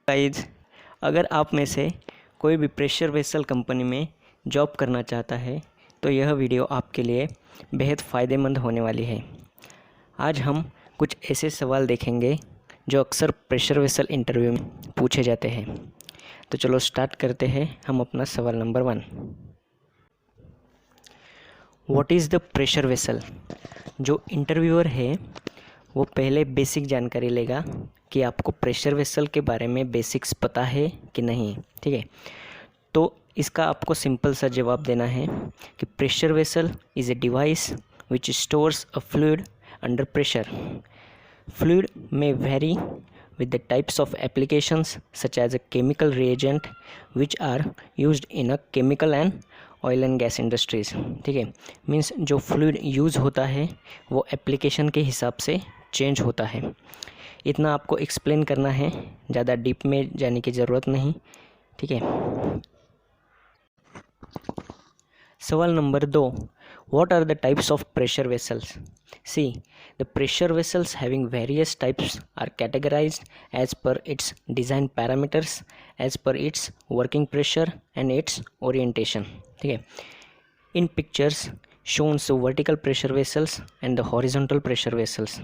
Guys, अगर आप में से कोई भी प्रेशर वेसल कंपनी में जॉब करना चाहता है तो यह वीडियो आपके लिए बेहद फ़ायदेमंद होने वाली है। आज हम कुछ ऐसे सवाल देखेंगे जो अक्सर प्रेशर वेसल इंटरव्यू में पूछे जाते हैं। तो चलो स्टार्ट करते हैं हम अपना सवाल number 1। What is the pressure vessel? जो इंटरव्यूअर है वो पहले बेसिक जानकारी लेगा कि आपको प्रेशर वेसल के बारे में बेसिक्स पता है कि नहीं। ठीक है, तो इसका आपको सिंपल सा जवाब देना है कि pressure vessel is a device which stores a fluid under pressure. Fluid may vary with the types of applications such as a chemical reagent which are used in a chemical and oil and gas industries. ठीक है, means जो fluid use होता है वो application के हिसाब से change होता है. इतना आपको एक्सप्लेन करना है, ज़्यादा डीप में जाने की ज़रूरत नहीं. ठीक है, सवाल number 2. What are the types of pressure vessels? See, the pressure vessels having various types are categorized as per its design parameters, as per its working pressure and its orientation. ठीक है, in pictures shown the vertical pressure vessels and the horizontal pressure vessels.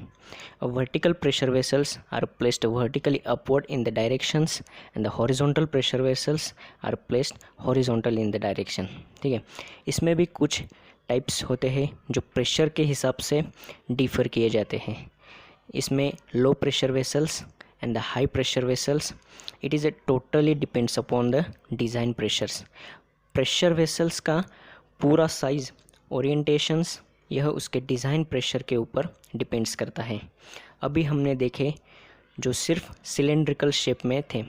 Vertical pressure vessels are placed vertically upward in the directions and the horizontal pressure vessels are placed horizontal in the direction. ठीक है, इसमें भी कुछ types होते हैं जो pressure के हिसाब से डिफ़र किए जाते हैं. इसमें low pressure vessels and the high pressure vessels, it is a totally depends upon the design pressures. Pressure vessels का पूरा साइज़, ओरिएंटेशंस, यह उसके डिज़ाइन प्रेशर के ऊपर डिपेंड्स करता है. अभी हमने देखे जो सिर्फ सिलेंड्रिकल शेप में थे,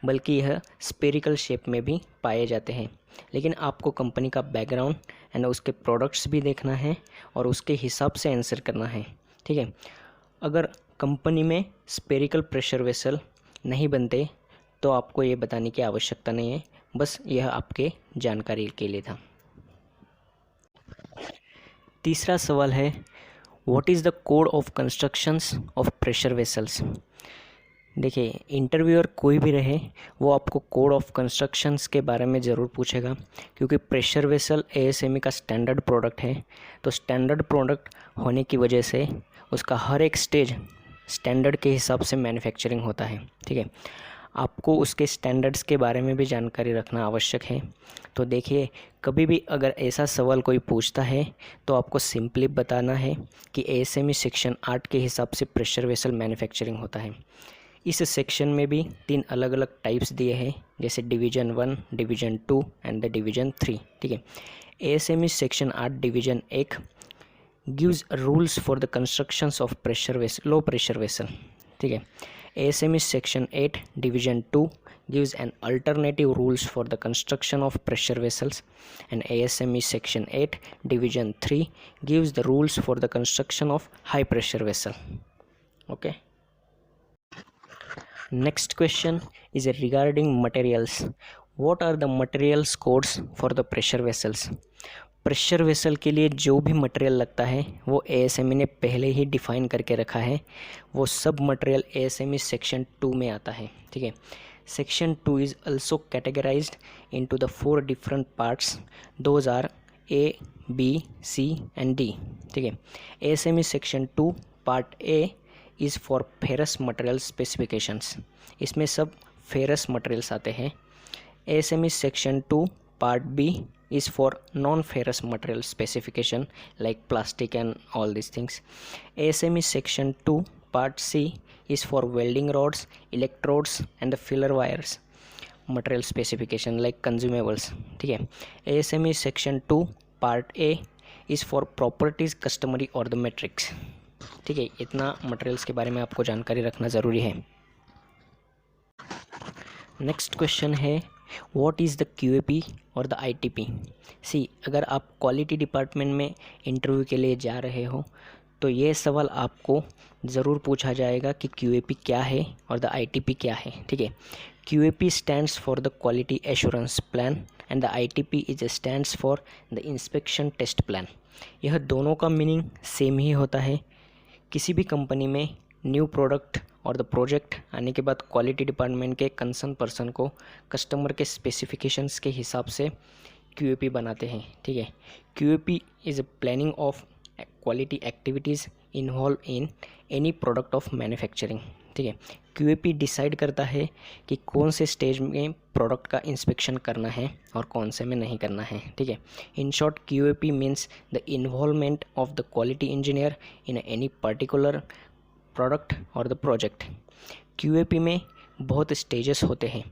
बल्कि यह स्पेरिकल शेप में भी पाए जाते हैं. लेकिन आपको कंपनी का बैकग्राउंड एंड उसके प्रोडक्ट्स भी देखना है और उसके हिसाब से आंसर करना है. ठीक है, अगर कंपनी में स्पेरिकल प्रेशर वेसल नहीं बनते तो आपको ये बताने की आवश्यकता नहीं है, बस यह आपके जानकारी के लिए था. तीसरा सवाल है, what is the code of constructions of pressure vessels? देखिए, इंटरव्यूअर कोई भी रहे वो आपको कोड ऑफ कंस्ट्रक्शंस के बारे में ज़रूर पूछेगा, क्योंकि प्रेशर वेसल एएसएमई का स्टैंडर्ड प्रोडक्ट है. तो स्टैंडर्ड प्रोडक्ट होने की वजह से उसका हर एक स्टेज स्टैंडर्ड के हिसाब से मैन्युफैक्चरिंग होता है. ठीक है, आपको उसके स्टैंडर्ड्स के बारे में भी जानकारी रखना आवश्यक है. तो देखिए, कभी भी अगर ऐसा सवाल कोई पूछता है तो आपको सिंपली बताना है कि एएसएमई सेक्शन 8 के हिसाब से प्रेशर वेसल मैन्युफैक्चरिंग होता है. इस सेक्शन में भी 3 अलग अलग टाइप्स दिए हैं, जैसे division 1, division 2 and the division 3. ठीक है, ASME section 8 division 1 gives rules for the constructions of pressure vessel, low pressure vessel. ठीक है, ASME section 8 division 2 gives an alternative rules for the construction of pressure vessels, and ASME section 8 division 3 gives the rules for the construction of high pressure vessel. Okay, next question is regarding materials. What are the materials codes for the pressure vessels? Pressure vessel के लिए जो भी material लगता है वो ASME ने पहले ही define करके रखा है. वो सब मटेरियल एएसएमई सेक्शन 2 में आता है. ठीक है, section 2 is also categorized into the 4 different parts. Those are A, B, C and D. ठीक है, ASME section 2 part A is for ferrous material specifications. इसमें सब फेरस मटेरियल्स आते हैं. एएसएमई section 2 part B is for non-ferrous material specification like plastic and all these things. ASME section 2 part C is for welding rods, electrodes and the filler wires material specification like consumables. ठीक है, ASME section 2 part A is for properties customary or the metrics. ठीक है, इतना materials के बारे में आपको जानकारी रखना ज़रूरी है. नेक्स्ट क्वेश्चन है, व्हाट इज़ द QAP और द ITP? सी, अगर आप क्वालिटी डिपार्टमेंट में इंटरव्यू के लिए जा रहे हो तो ये सवाल आपको ज़रूर पूछा जाएगा कि QAP क्या है और द ITP क्या है. ठीक है, QAP stands for the quality assurance plan and the ITP is stands for the inspection test plan. यह दोनों का मीनिंग सेम ही होता है. किसी भी कंपनी में न्यू प्रोडक्ट और द प्रोजेक्ट आने के बाद क्वालिटी डिपार्टमेंट के कंसर्न पर्सन को कस्टमर के स्पेसिफिकेशंस के हिसाब से QAP बनाते हैं। ठीक है, QAP is a planning of quality activities involve in any product of manufacturing. ठीक है, QAP डिसाइड करता है कि कौन से स्टेज में प्रोडक्ट का इंस्पेक्शन करना है और कौन से में नहीं करना है। ठीक है, in short QAP means the involvement of the quality engineer in any particular product और द प्रोजेक्ट। QAP में बहुत स्टेजेस होते हैं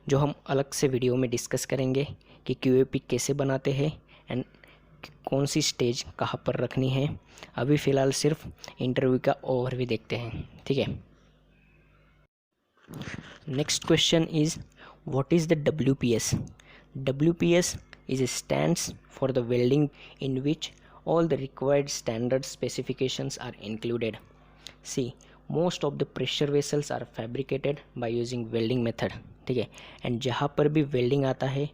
जो हम अलग से वीडियो में डिस्कस करेंगे कि QAP कैसे बनाते हैं एंड कौन सी स्टेज कहाँ पर रखनी है। अभी फ़िलहाल सिर्फ इंटरव्यू का ओवरव्यू देखते हैं। ठीक है, next question is what is the WPS? WPS is stands for the welding in which all the required standard specifications are included. See, most of the pressure vessels are fabricated by using welding method. ठीक है, and जहाँ पर भी welding आता है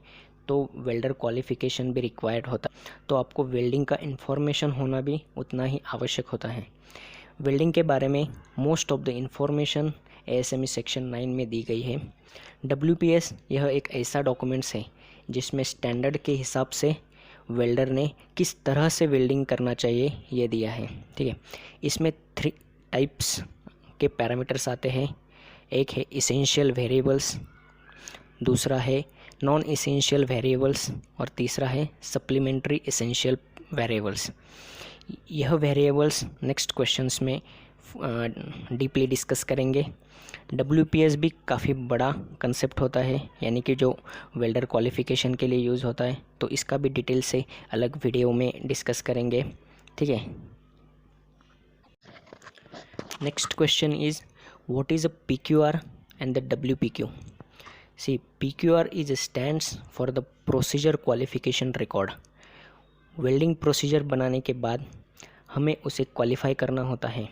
तो welder qualification भी required होता है, तो आपको वेल्डिंग का इंफॉर्मेशन होना भी उतना ही आवश्यक होता है। वेल्डिंग के बारे में most of the information ASME section 9 में दी गई है। WPS यह एक ऐसा डॉक्यूमेंट्स है जिसमें स्टैंडर्ड के हिसाब से वेल्डर ने किस तरह से वेल्डिंग करना चाहिए ये दिया है। ठीक है, इसमें 3 टाइप्स के पैरामीटर्स आते हैं। एक है इसेंशियल वेरिएबल्स, दूसरा है नॉन इसेंशियल वेरिएबल्स और तीसरा है सप्लीमेंट्री इसेंशियल वेरिएबल्स। यह वेरिएबल्स नेक्स्ट क्वेश्चंस में डीपली डिस्कस करेंगे। WPS भी काफ़ी बड़ा कंसेप्ट होता है, यानी कि जो वेल्डर क्वालिफिकेशन के लिए यूज़ होता है, तो इसका भी डिटेल से अलग वीडियो में डिस्कस करेंगे। ठीक है, next question is what is a PQR and the WPQ? See, PQR is stands for the procedure qualification record. Welding procedure बनाने के बाद हमें उसे क्वालिफाई करना होता है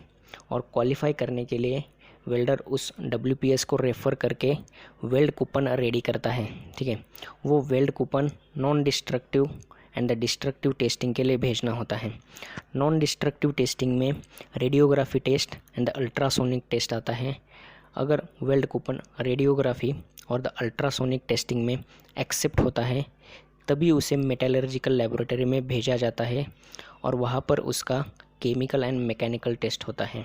और क्वालिफाई करने के लिए वेल्डर उस WPS को रेफ़र करके वेल्ड कूपन रेडी करता है। ठीक है, वो weld coupon non destructive and the destructive testing के लिए भेजना होता है। नॉन डिस्ट्रक्टिव टेस्टिंग में radiography test and the ultrasonic test आता है। अगर वेल्ड कूपन रेडियोग्राफी और द अल्ट्रासोनिक टेस्टिंग में एक्सेप्ट होता है तभी उसे मेटलर्जिकल लेबोरेटरी में भेजा जाता है और वहाँ पर उसका केमिकल एंड मैकेनिकल टेस्ट होता है।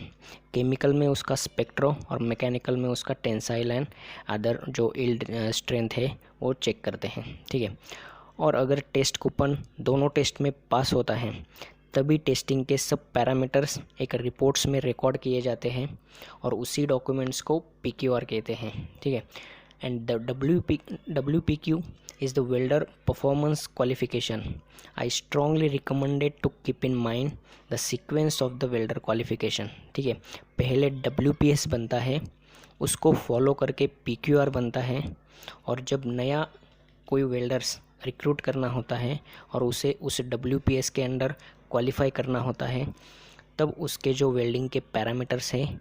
केमिकल में उसका स्पेक्ट्रो और मैकेनिकल में उसका टेंसाइल एंड अदर जो यील्ड स्ट्रेंथ है वो चेक करते हैं। ठीक है, और अगर टेस्ट कूपन दोनों टेस्ट में पास होता है तभी टेस्टिंग के सब पैरामीटर्स एक रिपोर्ट्स में रिकॉर्ड किए जाते हैं और उसी डॉक्यूमेंट्स को PQR कहते हैं। ठीक है, and the WPQ is the welder performance qualification. I strongly recommended to keep in mind the sequence of the welder qualification. ठीक है, पहले WPS बनता है, उसको फॉलो करके PQR बनता है, और जब नया कोई वेल्डर्स रिक्रूट करना होता है और उसे उस WPS के अंडर क्वालिफाई करना होता है तब उसके जो वेल्डिंग के पैरामीटर्स हैं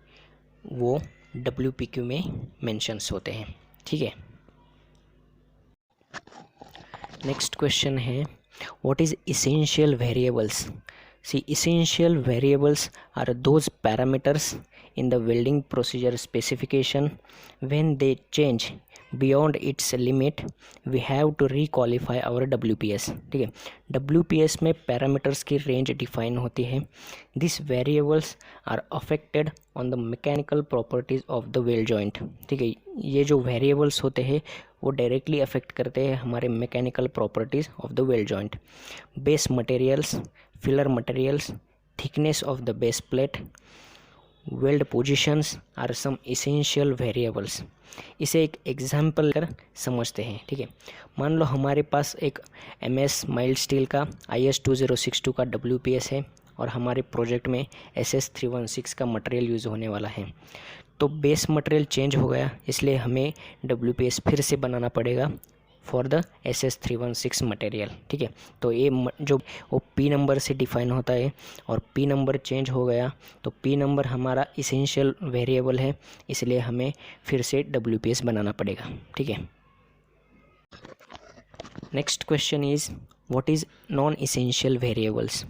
वो WPQ में मेंशंस होते हैं। ठीक है, नेक्स्ट क्वेश्चन है what is essential variables? See, essential variables are those parameters in the welding procedure specification. When they change beyond its limit we have to requalify our WPS. ठीक है, WPS में parameters की range define होती है. These variables are affected on the mechanical properties of the weld joint. ठीक है, ये जो वेरिएबल्स होते हैं वो डायरेक्टली अफेक्ट करते हैं हमारे mechanical properties of the weld joint. Base materials, filler materials, thickness of the base plate, weld positions are some essential variables. इसे एक एग्जाम्पल कर समझते हैं. ठीक है, मान लो हमारे पास एक MS माइल्ड स्टील का IS 2062 का WPS है और हमारे प्रोजेक्ट में SS 316 का मटेरियल यूज़ होने वाला है. तो बेस मटेरियल चेंज हो गया इसलिए हमें WPS फिर से बनाना पड़ेगा फॉर द SS 316 मटेरियल. ठीक है, तो ये जो वो P नंबर से डिफाइन होता है और P नंबर चेंज हो गया तो P नंबर हमारा इसेंशियल वेरिएबल है इसलिए हमें फिर से WPS बनाना पड़ेगा. ठीक है, next question is what is non essential variables.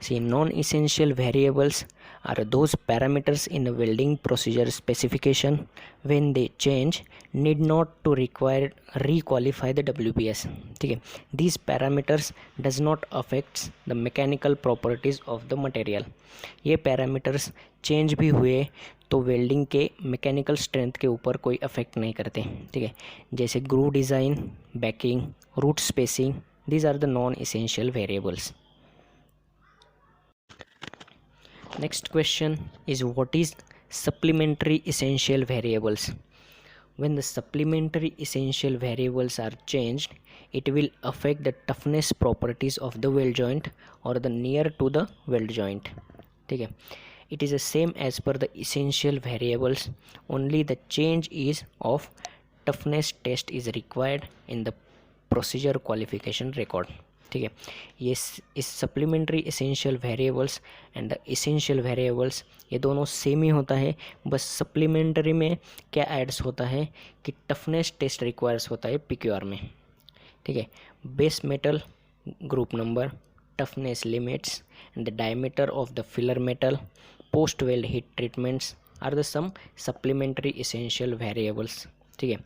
See, non-essential variables are those parameters in a welding procedure specification. When they change, need not to require requalify the WPS. ठीक है, these parameters does not affect the mechanical properties of the material. ये parameters change भी हुए तो welding के mechanical strength के ऊपर कोई अफेक्ट नहीं करते. ठीक है, जैसे groove design, backing, root spacing, these are the non-essential variables. Next question is, what is supplementary essential variables? When the supplementary essential variables are changed, it will affect the toughness properties of the weld joint or the near to the weld joint. ठीक है, it is the same as per the essential variables, only the change is of toughness test is required in the procedure qualification record. ठीक है, ये इस supplementary essential variables and the essential variables ये दोनों same ही होता है, बस supplementary में क्या एड्स होता है कि टफनेस टेस्ट रिक्वायर्स होता है PQR में. ठीक है, base metal group number, toughness limits and the diameter of the filler metal, post weld heat treatments are the some supplementary essential variables. ठीक है,